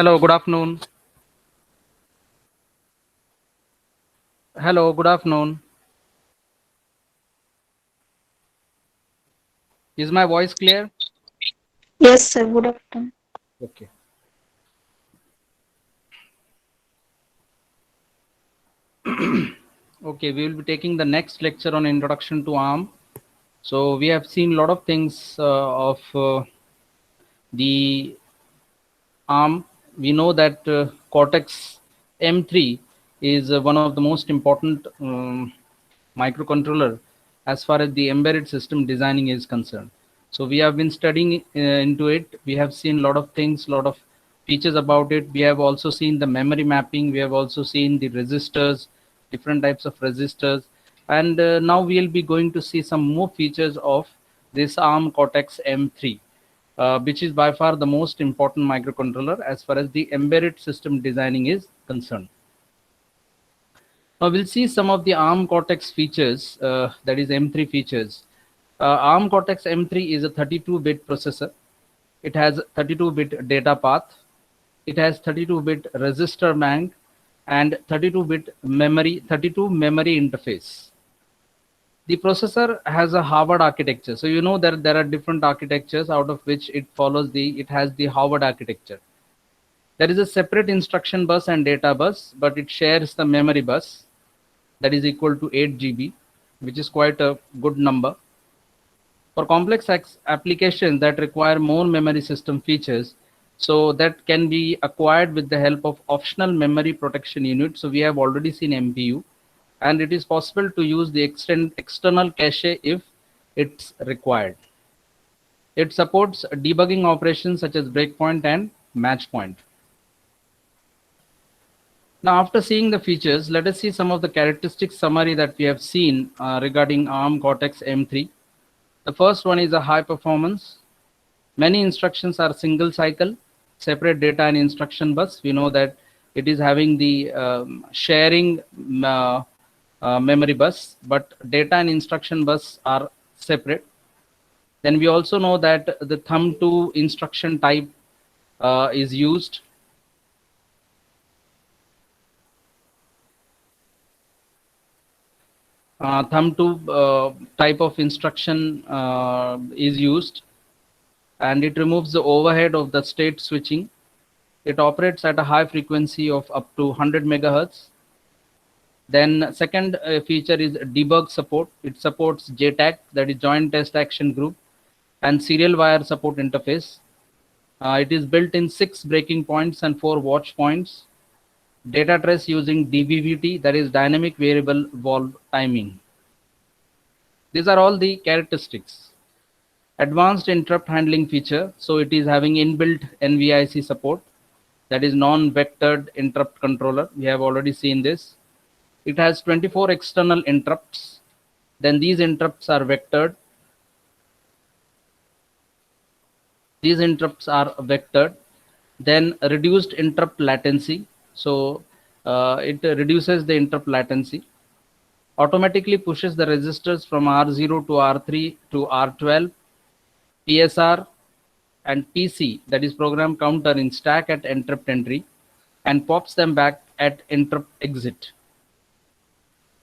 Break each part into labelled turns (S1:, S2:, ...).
S1: Hello, good afternoon. Hello, good afternoon. Is my voice clear?
S2: Yes, sir. Good afternoon.
S1: Okay. Okay, we will be taking the next lecture on introduction to ARM. So we have seen a lot of things of the ARM. We know that Cortex M3 is one of the most important microcontroller as far as the embedded system designing is concerned. So we have been studying into it. We have seen a lot of things, a lot of features about it. We have also seen the memory mapping. We have also seen the resistors, different types of resistors. And now we'll be going to see some more features of this ARM Cortex M3, which is by far the most important microcontroller as far as the embedded system designing is concerned. Now we'll see some of the ARM Cortex features, that is M3 features. ARM Cortex M3 is a 32-bit processor. It has 32-bit data path. It has 32-bit register bank and 32 memory interface. The processor has a Harvard architecture. So you know that there are different architectures out of which it has the Harvard architecture. There is a separate instruction bus and data bus, but it shares the memory bus that is equal to 8 GB, which is quite a good number. For complex applications that require more memory system features, so that can be acquired with the help of optional memory protection unit. So we have already seen MPU, and it is possible to use the external cache if it's required. It supports debugging operations such as breakpoint and match point. Now, after seeing the features, let us see some of the characteristics summary that we have seen regarding ARM Cortex M3. The first one is a high performance. Many instructions are single cycle, separate data and instruction bus. We know that it is having the sharing memory bus, but data and instruction bus are separate. Then we also know that the thumb2 instruction type is used. Thumb2 type of instruction is used, and it removes the overhead of the state switching. It operates at a high frequency of up to 100 megahertz. Then second feature is debug support. It supports JTAG, that is Joint Test Action Group, and serial wire support interface. It is built in 6 breaking points and 4 watch points. Data trace using DVVT, that is Dynamic Variable Valve Timing. These are all the characteristics. Advanced interrupt handling feature. So it is having inbuilt NVIC support, that is non-vectored interrupt controller. We have already seen this. It has 24 external interrupts. Then these interrupts are vectored. These interrupts are vectored. Then reduced interrupt latency. So it reduces the interrupt latency. Automatically pushes the resistors from R0 to R3 to R12. PSR and PC, that is program counter, in stack at interrupt entry and pops them back at interrupt exit.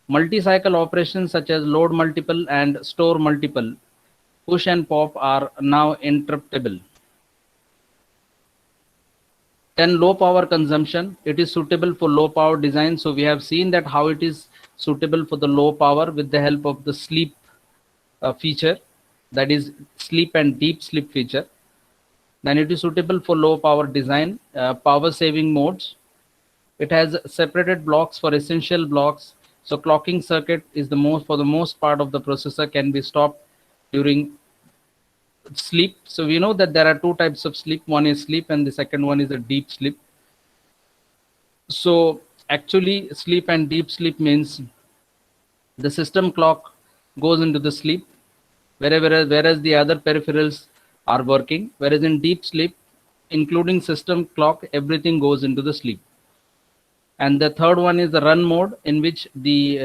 S1: Multi-cycle operations such as load multiple and store multiple, push and pop are now interruptible. Then low power consumption. It is suitable for low power design. So we have seen that how it is suitable for the low power with the help of the sleep feature, that is sleep and deep sleep feature. Then it is suitable for low power design, power saving modes. It has separated blocks for essential blocks. So clocking circuit is the most, for the most part of the processor, can be stopped during sleep. So we know that there are two types of sleep. One is sleep and the second one is a deep sleep. So actually sleep and deep sleep means the system clock goes into the sleep, whereas the other peripherals are working, whereas in deep sleep, including system clock, everything goes into the sleep. And the third one is the run mode, in which the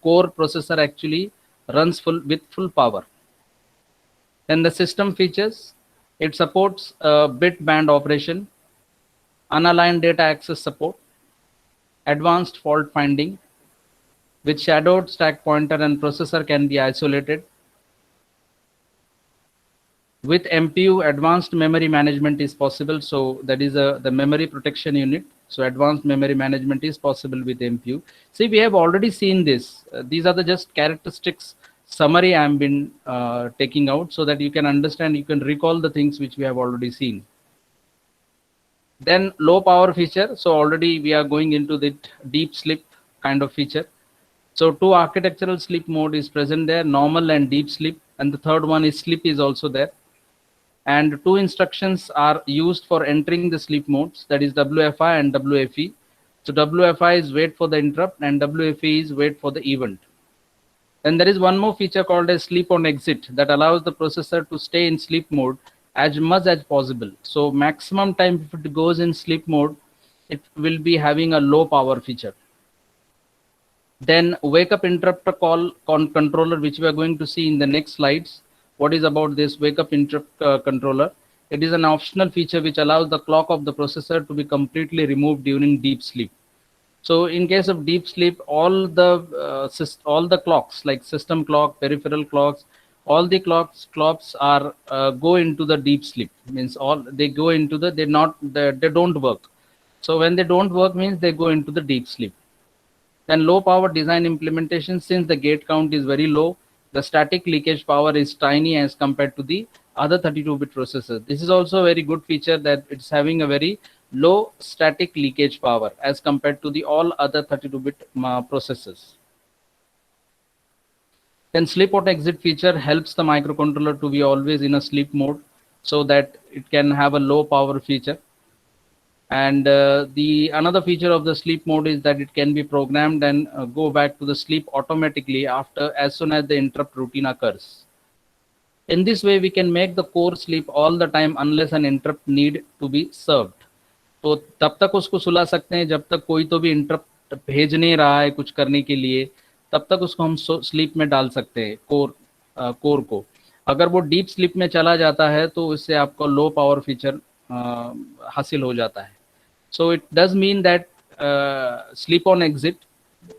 S1: core processor actually runs with full power. Then the system features, it supports bit band operation. unaligned data access support, advanced fault finding, with shadowed stack pointer and processor can be isolated. With MPU, advanced memory management is possible. So that is the memory protection unit. So advanced memory management is possible with MPU. See, we have already seen this. These are the just characteristics summary I am been taking out so that you can understand, you can recall the things which we have already seen. Then low power feature. So already we are going into the deep sleep kind of feature. So two architectural sleep mode is present there, normal and deep sleep. And the third one is sleep is also there. And two instructions are used for entering the sleep modes, that is WFI and WFE. So WFI is wait for the interrupt and WFE is wait for the event. Then there is one more feature called as sleep on exit that allows the processor to stay in sleep mode as much as possible. So maximum time if it goes in sleep mode, it will be having a low power feature. Then wake up interrupt call controller, which we are going to see in the next slides. What is about this wake up interrupt controller? It is an optional feature which allows the clock of the processor to be completely removed during deep sleep. So in case of deep sleep, all the clocks like system clock, peripheral clocks, all the clocks are go into the deep sleep. Means all they go into the they don't work. So when they don't work means they go into the deep sleep. Then low power design implementation, since the gate count is very low, the static leakage power is tiny as compared to the other 32-bit processors. This is also a very good feature that it's having a very low static leakage power as compared to the all other 32-bit processors. Then sleep out exit feature helps the microcontroller to be always in a sleep mode so that it can have a low power feature. And the another feature of the sleep mode is that it can be programmed and go back to the sleep automatically after as soon as the interrupt routine occurs. In this way, we can make the core sleep all the time unless an interrupt need to be served. तो तब तक उसको सुला सकते हैं जब तक कोई तो भी इंटरप्ट भेज नहीं रहा है कुछ करने के लिए, तब तक उसको हम स्लीप में डाल सकते हैं कोर को. अगर वो डीप स्लीप में चला जाता है तो इससे आपको लो पावर फीचर हासिल हो जाता है. So it does mean that sleep on exit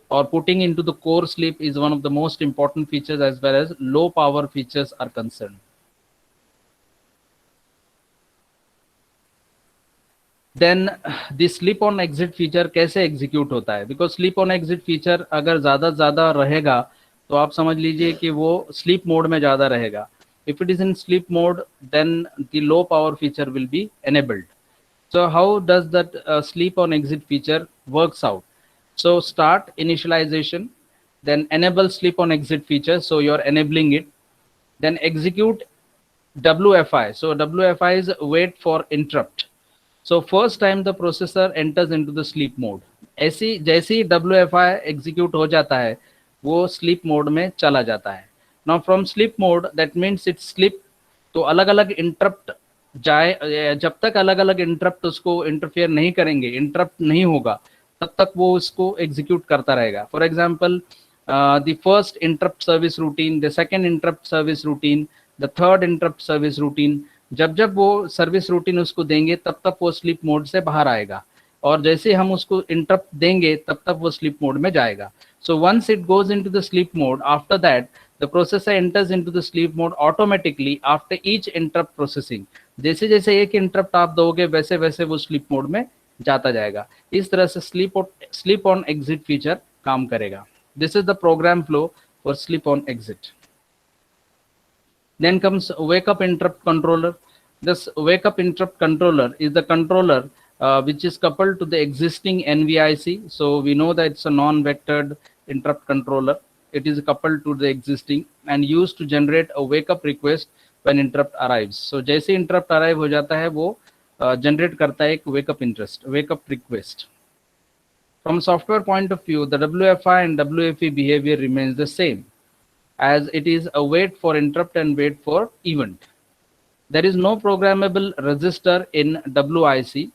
S1: or putting into the core sleep is one of the most important features as well as low power features are concerned. Then the sleep on exit feature कैसे execute होता है? Because sleep on exit feature अगर ज़्यादा रहेगा तो आप समझ लीजिए कि वो sleep mode में ज़्यादा रहेगा. If it is in sleep mode, then the low power feature will be enabled. So how does that sleep on exit feature works out? So start initialization, then enable sleep on exit feature. So you're enabling it. Then execute WFI. So WFI is wait for interrupt. So first time the processor enters into the sleep mode. जैसे ही WFI execute हो जाता है, वो sleep mode में चला जाता है. Now from sleep mode, that means it's sleep. तो अलग-अलग interrupt जाए, जब तक अलग अलग इंटरप्ट उसको इंटरफेयर नहीं करेंगे, इंटरप्ट नहीं होगा, तब तक वो उसको एग्जीक्यूट करता रहेगा. For example the first interrupt service routine, the second interrupt service routine, the third interrupt service routine, जब वो सर्विस रूटीन उसको देंगे तब तक वो स्लीप मोड से बाहर आएगा, और जैसे हम उसको इंटरप्ट देंगे तब तक वो स्लीप मोड में जाएगा. So once it goes into the sleep mode, after that the processor enters into the sleep mode automatically after each interrupt processing. जैसे जैसे एक इंटरप्ट आप दोगे वैसे वैसे वो स्लीप मोड में जाता जाएगा. इस तरह से स्लीप ऑन एग्जिट फीचर काम करेगा. This is the program flow for sleep on exit. Then comes wake up interrupt controller. This wake up interrupt controller is the controller which is coupled to the existing NVIC. So we know that it's a non-vectored interrupt controller. It is coupled to the existing and used to generate a wake up request when interrupt arrives. So जैसे interrupt arrive हो जाता है वो generate करता है एक wake up request. From software point of view, the WFI and WFE behavior remains the same, as it is a wait for interrupt and wait for event. There is no programmable register in WIC,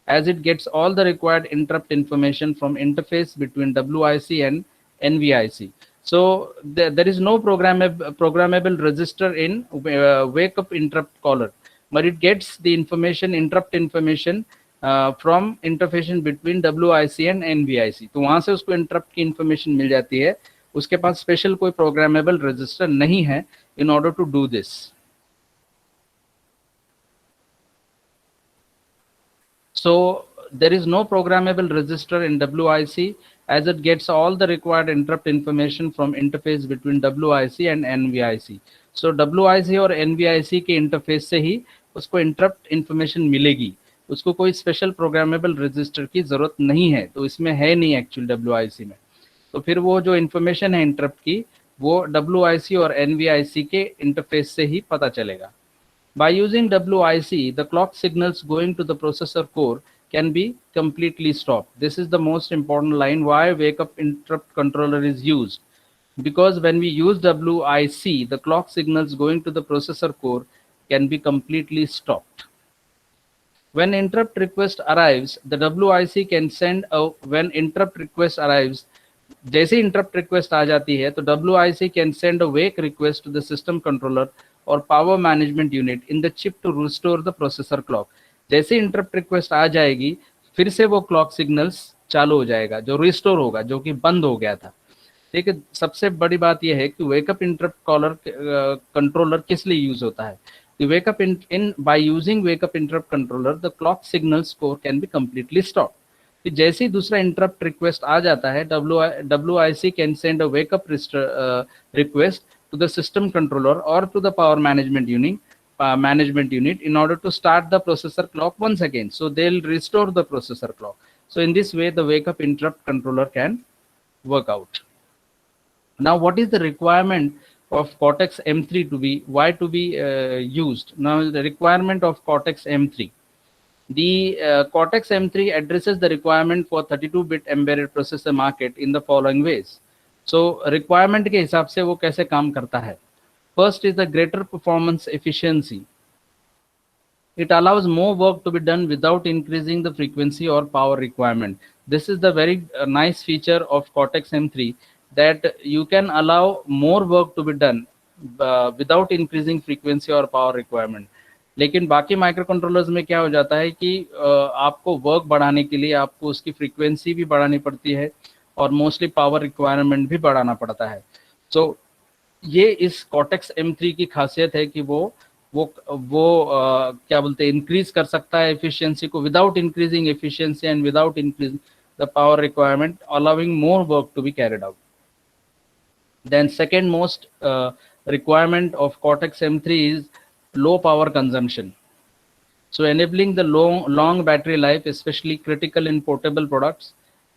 S1: as it gets all the required interrupt information from interface between WIC and NVIC. So there is no programmable register in wake up interrupt caller, but it gets the information, interrupt information from interfacing between WIC and NVIC। तो वहां से उसको interrupt की information मिल जाती है, उसके पास special कोई प्रोग्रामेबल रजिस्टर नहीं है in order to do this. So there is no programmable register in WIC as it gets all the required interrupt information from interface between WIC and NVIC. So WIC और NVIC के interface से ही उसको interrupt information मिलेगी, उसको कोई special programmable register की जरूरत नहीं है, तो इसमें है नहीं एक्चुअल WIC में। तो फिर वो जो इन्फॉर्मेशन है इंटरप्ट की वो WIC और NVIC के इंटरफेस से ही पता चलेगा। By using WIC, the clock signals going to the processor core can be completely stopped. This is the most important line why wake up interrupt controller is used. Because when we use WIC, the clock signals going to the processor core can be completely stopped. When interrupt request arrives, the WIC can send a when interrupt request arrives, जैसे interrupt request आ जाती है तो WIC can send a wake request to the system controller or power management unit in the chip to restore the processor clock. जैसे interrupt request आ जाएगी फिर से वो clock signals चालू हो जाएगा, जो restore होगा, जो कि बंद हो गया था। देखिए सबसे बड़ी बात यह है कि वेकअप इंटरप्ट कॉलर कंट्रोलर किस लिए यूज होता है। The wake up in by using wake up interrupt controller, the clock signal score can be completely stopped. फिर जैसे ही दूसरा इंटरप्ट रिक्वेस्ट आ जाता है WIC can send a wake up request to the system controller or to the power management unit in order to start the processor clock once again. So they'll restore the processor clock. So in this way the wake up interrupt controller can work out. Now what is the requirement of Cortex M3 to be used? Now the requirement of Cortex M3. The Cortex M3 addresses the requirement for 32-bit embedded processor market in the following ways. So requirement के हिसाब से वो कैसे काम करता है? First is the greater performance efficiency. It allows more work to be done without increasing the frequency or power requirement. This is the very nice feature of Cortex M3, that you can allow more work to be done without increasing frequency or power requirement. लेकिन बाकी micro controllers में क्या हो जाता है कि आपको work बढ़ाने के लिए आपको उसकी फ्रीक्वेंसी भी बढ़ानी पड़ती है और मोस्टली पावर रिक्वायरमेंट भी बढ़ाना पड़ता है। सो ये इस कॉर्टेक्स M3 की खासियत है कि वो क्या बोलते हैं, इंक्रीज कर सकता है एफिशिएंसी को without increasing efficiency and without increasing the power requirement, allowing more work to be carried out. Then second most requirement of Cortex M3 is low power consumption. So enabling the long battery life, especially critical in portable products,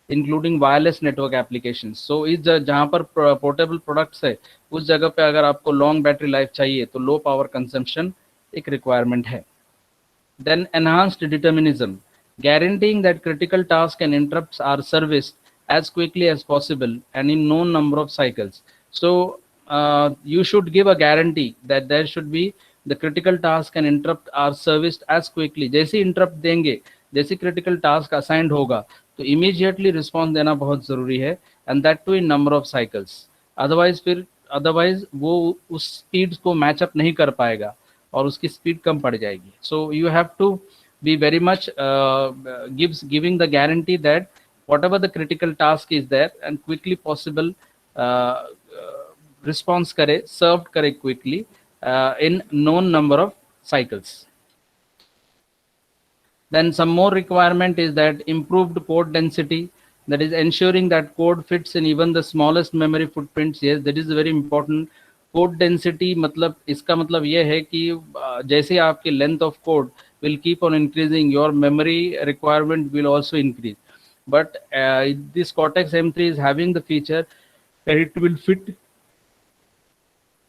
S1: including wireless network applications. So इस जहाँ पर portable products है उस जगह पे अगर आपको long battery life चाहिए तो low power consumption एक requirement है. Then enhanced determinism, guaranteeing that critical tasks and interrupts are serviced as quickly as possible and in known number of cycles. So you should give a guarantee that there should be the critical task and interrupt are serviced as quickly. जैसे interrupt देंगे, जैसे critical task assigned होगा तो immediately response देना बहुत जरूरी है, and that too in number of cycles. Otherwise वो उस speeds को match up नहीं कर पाएगा और उसकी speed कम पड़ जाएगी. So you have to be very much giving the guarantee that whatever the critical task is there and quickly possible response करे, served करे quickly in known number of cycles. Then some more requirement is that improved code density, that is ensuring that code fits in even the smallest memory footprints. Yes, that is very important. Code density मतलब इसका मतलब ये है कि जैसे आपकी length of code will keep on increasing, your memory requirement will also increase. But this Cortex M3 is having the feature that it will fit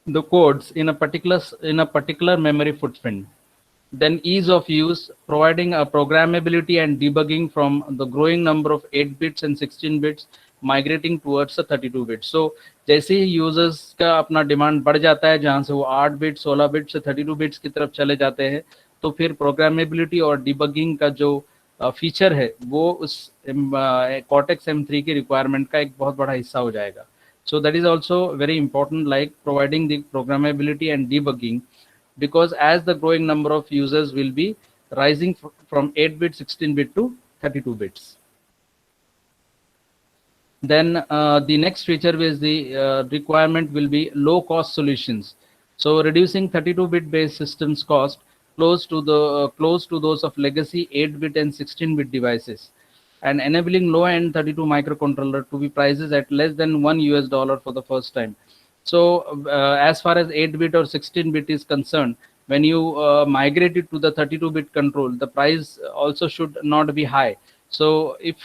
S1: the codes in a particular memory footprint. Then ease of use, providing a programmability and debugging from the growing number of 8 bits and 16 bits migrating towards a 32 bits. So जैसे ही users का अपना demand बढ़ जाता है, जहाँ से वो 8 bit 16 bit से 32 बिट्स की तरफ चले जाते हैं, तो फिर प्रोग्रामेबिलिटी और डिबगिंग का जो फीचर है वो उस कॉर्टेक्स M3 की रिक्वायरमेंट का एक बहुत बड़ा हिस्सा हो जाएगा. So that is also very important, like providing the programmability and debugging, because as the growing number of users will be rising from 8-bit, 16-bit to 32 bits. Then the next feature is the requirement will be low cost solutions. So reducing 32-bit based systems cost close to those of legacy 8-bit and 16-bit devices, and enabling low-end 32 microcontroller to be prices at less than $1 for the first time. So as far as 8-bit or 16-bit is concerned, when you migrate it to the 32-bit control, the price also should not be high. So if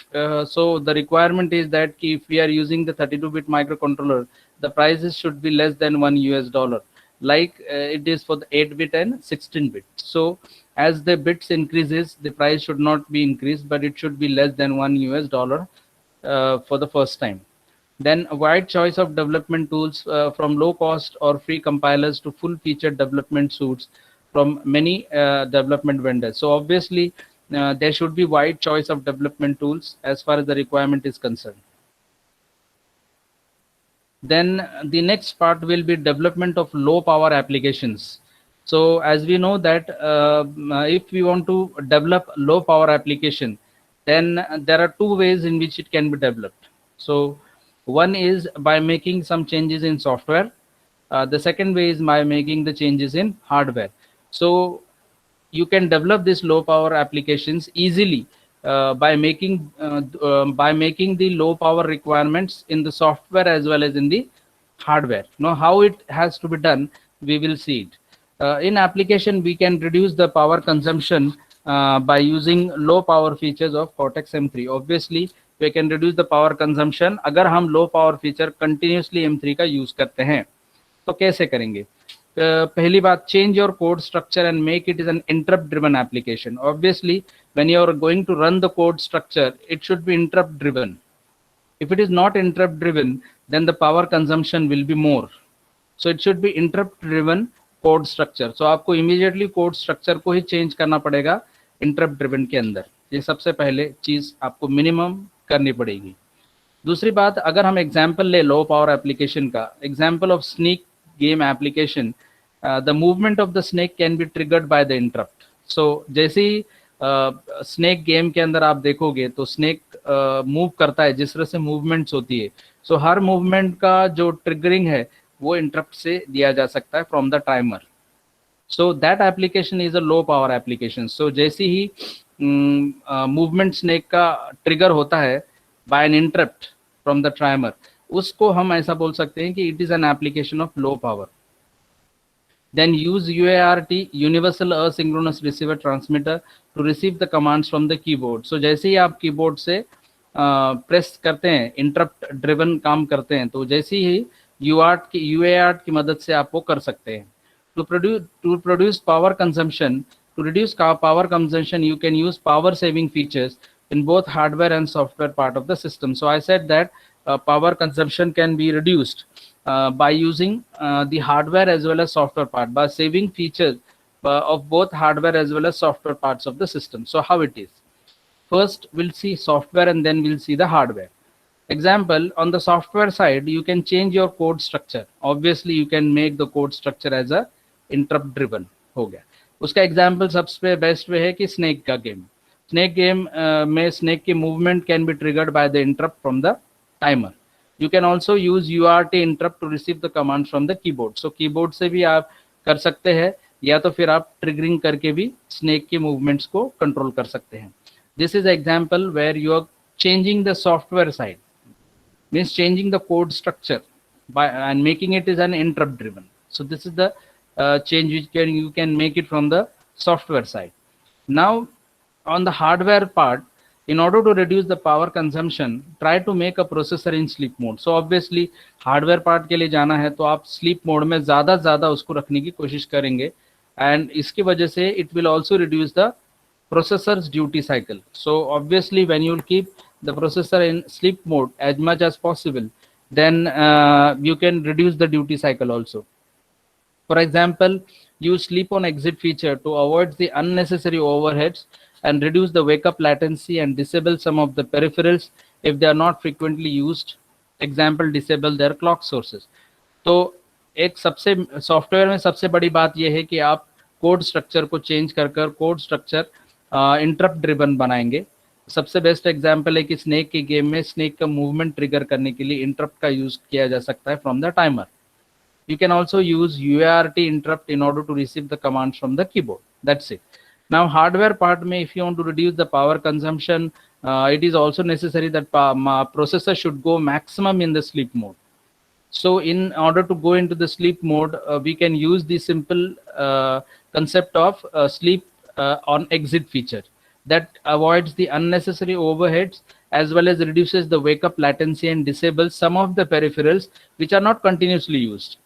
S1: so the requirement is that if we are using the 32-bit microcontroller, the prices should be less than $1, like it is for the 8-bit and 16-bit. So as the bits increases, the price should not be increased, but it should be less than $1 for the first time. Then a wide choice of development tools from low cost or free compilers to full featured development suites from many development vendors. So obviously there should be wide choice of development tools as far as the requirement is concerned. Then the next part will be development of low power applications. So as we know that if we want to develop low power application, then there are two ways in which it can be developed. So one is by making some changes in software. The second way is by making the changes in hardware. So you can develop these low power applications easily by making the low power requirements in the software as well as in the hardware. Now how it has to be done, we will see it. In application, we can reduce the power consumption by using low power features of Cortex M3. Obviously we can reduce the power consumption अगर हम low power feature continuously M3 का use करते हैं. तो कैसे करेंगे? पहली बात, change your code structure and make it is an interrupt driven application. Obviously when you are going to run the code structure, it should be interrupt driven. If it is not interrupt driven, then the power consumption will be more. So it should be interrupt driven code structure. So आपको immediately code structure को ही change करना पड़ेगा interrupt driven के अंदर. ये सबसे पहले चीज आपको minimum करनी पड़ेगी. दूसरी बात, अगर हम एग्जाम्पल ले लो पावर एप्लीकेशन का, example of snake game application, the movement of the snake can be triggered by the interrupt. So जैसे ही स्नेक गेम के अंदर आप देखोगे तो स्नेक मूव करता है, जिस तरह से मूवमेंट्स होती है, सो हर मूवमेंट का जो ट्रिगरिंग है वो इंटरप्ट से दिया जा सकता है from the timer. So that application is a low power application. So जैसे ही मूवमेंट स्नेक का ट्रिगर होता है by an interrupt from the timer, उसको हम ऐसा बोल सकते हैं कि it is an application of low power. Then use UART, Universal Asynchronous Receiver Transmitter, to receive the commands from the keyboard. So जैसे ही आप कीबोर्ड से प्रेस करते हैं, इंटरप्ट ड्रिवन काम करते हैं, तो जैसे ही UART की मदद से आप वो कर सकते हैं. To produce power consumption, to reduce power consumption, you can use power saving features in both hardware and software part of the system. So I said that power consumption can be reduced by using the hardware as well as software part, by saving features of both hardware as well as software parts of the system. So how it is? First we'll see software and then we'll see the hardware. Example, on the software side, you can change your code structure. Obviously you can make the code structure as a interrupt driven. हो गया. उसका example सबसे best way है कि snake का game. Snake game में snake की movement can be triggered by the interrupt from the timer. You can also use UART interrupt to receive the commands from the keyboard. So keyboard से भी आप कर सकते हैं, या तो फिर आप triggering करके भी snake के movements को control कर सकते हैं. This is an example where you are changing the software side, means changing the code structure by and making it is an interrupt driven. So this is the change which you can make it from the software side. Now on the hardware part, in order to reduce the power consumption, try to make a processor in sleep mode. So obviously hardware part के लिए जाना है तो आप sleep mode में ज़्यादा उसको रखने की कोशिश करेंगे, and इसकी वजह से it will also reduce the processor's duty cycle. So obviously when you keep the processor in sleep mode as much as possible, then you can reduce the duty cycle also. For example, use sleep on exit feature to avoid the unnecessary overheads and reduce the wake up latency, and disable some of the peripherals if they are not frequently used. Example, disable their clock sources. तो एक सबसे software में सबसे बड़ी बात यह है कि आप कोड स्ट्रक्चर को चेंज कर कोड स्ट्रक्चर इंटरप्ट ड्रिवन बनाएंगे. सबसे बेस्ट एग्जांपल है कि स्नेक के गेम में स्नेक का मूवमेंट ट्रिगर करने के लिए इंटरप्ट का यूज किया जा सकता है from the timer. You can also use UART interrupt in order to receive the commands from the keyboard. That's it. Now hardware part में if you want to reduce the power consumption, it is also necessary that processor should go maximum in the sleep mode. So in order to go into the sleep mode, we can use the simple concept of sleep on exit feature that avoids the unnecessary overheads as well as reduces the wake up latency and disables some of the peripherals which are not continuously used.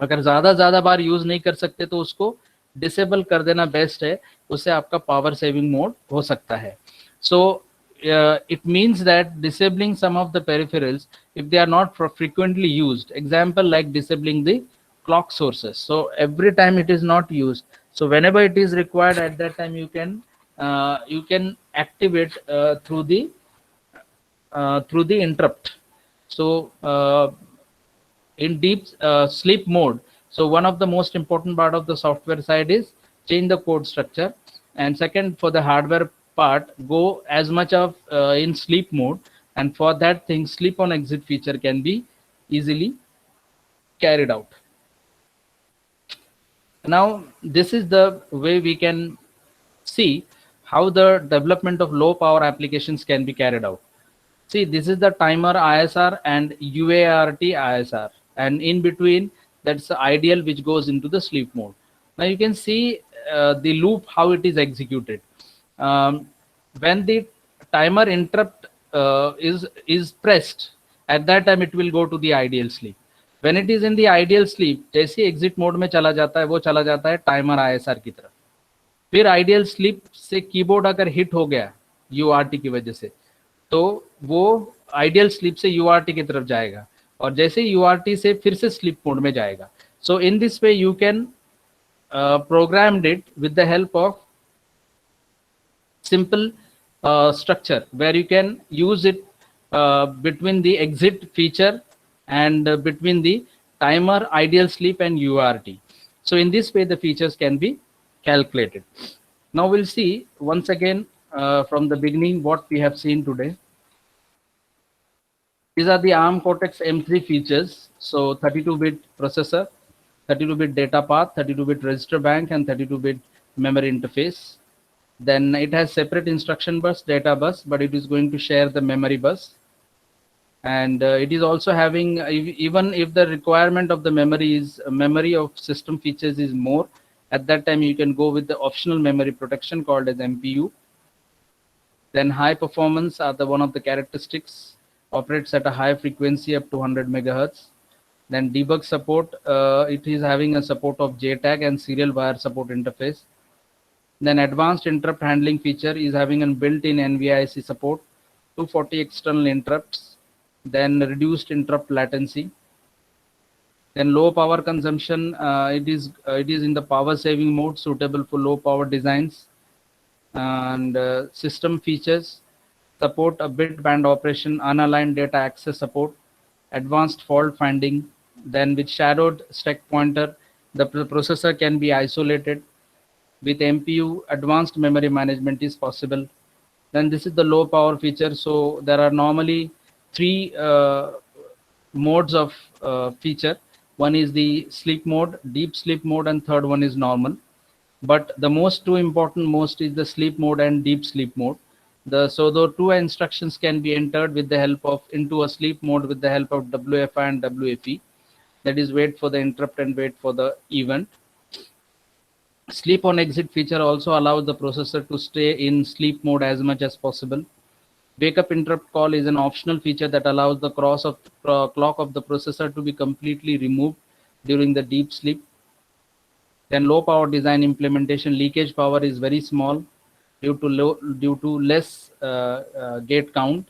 S1: अगर ज़्यादा बार use नहीं कर सकते तो उसको disable कर देना best है, उससे आपका पावर सेविंग मोड हो सकता है. सो it means that disabling some of the peripherals if they are not frequently used, example like disabling the clock sources, so every time it is not used, so whenever it is required at that time you can activate through the interrupt. So in deep sleep mode, so one of the most important part of the software side is change the code structure, and second for the hardware part go as much of in sleep mode, and for that thing sleep on exit feature can be easily carried out. Now this is the way we can see how the development of low power applications can be carried out. See, this is the timer ISR and UART ISR, and in between that's the ideal which goes into the sleep mode. Now you can see the loop how it is executed. When the timer interrupt is pressed, at that time it will go to the ideal sleep. When it is in the ideal sleep, जैसे exit mode में चला जाता है वो चला जाता है timer ISR की तरफ. फिर ideal sleep से कीबोर्ड अगर हिट हो गया UART की वजह से तो वो आइडियल स्लीप से यूआरटी की तरफ जाएगा, और जैसे यूआरटी से फिर से स्लीप मोड में जाएगा. So in this way you can program it with the help of simple structure where you can use it between the exit feature and between the timer, ideal sleep and UART. So in this way the features can be calculated. Now we'll see once again from the beginning what we have seen today. These are the ARM Cortex M3 features. So 32-bit processor, 32-bit data path, 32-bit register bank, and 32-bit memory interface. Then it has separate instruction bus, data bus, but it is going to share the memory bus. And it is also having, even if the requirement of the memory of system features is more, at that time you can go with the optional memory protection called as MPU. Then high performance are the one of the characteristics, operates at a high frequency up to 100 megahertz. Then debug support, it is having a support of JTAG and serial wire support interface. Then advanced interrupt handling feature is having a built-in NVIC support, 240 external interrupts, then reduced interrupt latency. Then low power consumption, it is in the power saving mode, suitable for low power designs. And system features support a bit band operation, unaligned data access support, advanced fault finding. Then with shadowed stack pointer, the processor can be isolated. With MPU, advanced memory management is possible. Then this is the low power feature. So there are normally three modes of feature. One is the sleep mode, deep sleep mode, and third one is normal. But the two important is the sleep mode and deep sleep mode. So the two instructions can be entered with the help of into a sleep mode with the help of WFI and WFE. That is wait for the interrupt and wait for the event. Sleep on exit feature also allows the processor to stay in sleep mode as much as possible. Wake up interrupt call is an optional feature that allows the clock of the processor to be completely removed during the deep sleep. Then low power design implementation, leakage power is very small due to less gate count.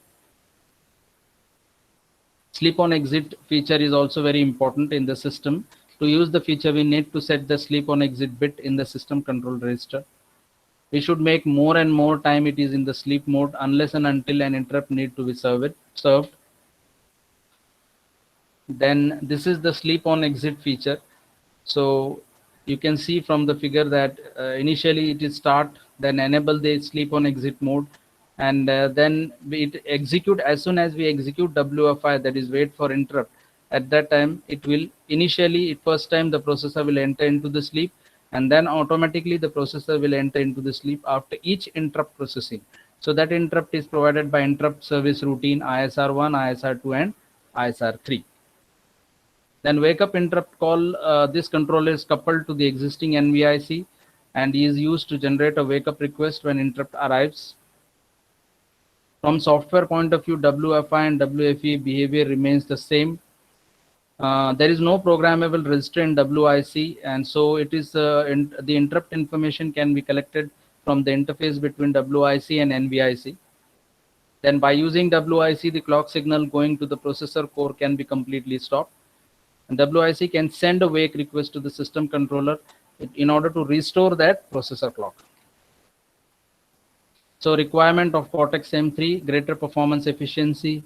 S1: Sleep on exit feature is also very important in the system. To use the feature, we need to set the sleep on exit bit in the system control register. We should make more and more time it is in the sleep mode unless and until an interrupt need to be served. Then this is the sleep on exit feature. So You can see from the figure that initially it is start, then enable the sleep on exit mode, and then it execute. As soon as we execute WFI, that is wait for interrupt, at that time it will initially first time the processor will enter into the sleep, and then automatically the processor will enter into the sleep after each interrupt processing. So that interrupt is provided by interrupt service routine ISR1, ISR2, and ISR3. Then wake up interrupt call, this controller is coupled to the existing NVIC and is used to generate a wake up request when interrupt arrives. From software point of view, WFI and WFE behavior remains the same. There is no programmable register in WIC, and so it is the interrupt information can be collected from the interface between WIC and NVIC. Then by using WIC, the clock signal going to the processor core can be completely stopped. And WIC can send a wake request to the system controller in order to restore that processor clock. So requirement of Cortex M3: greater performance efficiency,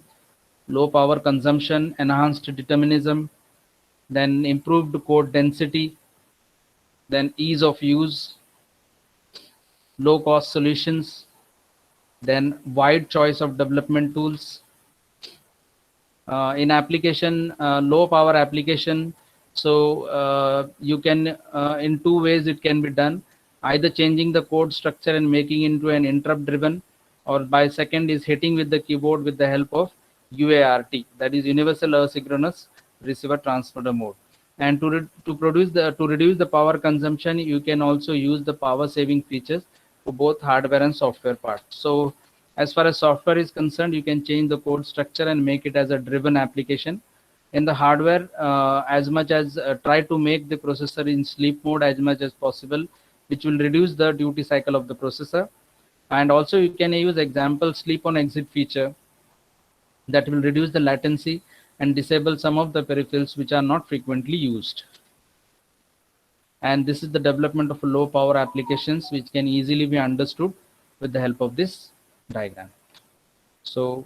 S1: low power consumption, enhanced determinism, then improved code density, then ease of use, low cost solutions, then wide choice of development tools. In application, low power application, so you can in two ways it can be done: either changing the code structure and making into an interrupt driven, or by second is hitting with the keyboard with the help of UART, that is universal asynchronous receiver transmitter mode. And to reduce the power consumption, you can also use the power saving features for both hardware and software parts. So as far as software is concerned, you can change the code structure and make it as a driven application. In the hardware, as much as try to make the processor in sleep mode as much as possible, which will reduce the duty cycle of the processor. And also you can use example sleep on exit feature that will reduce the latency and disable some of the peripherals which are not frequently used. And this is the development of low power applications which can easily be understood with the help of this diagram. So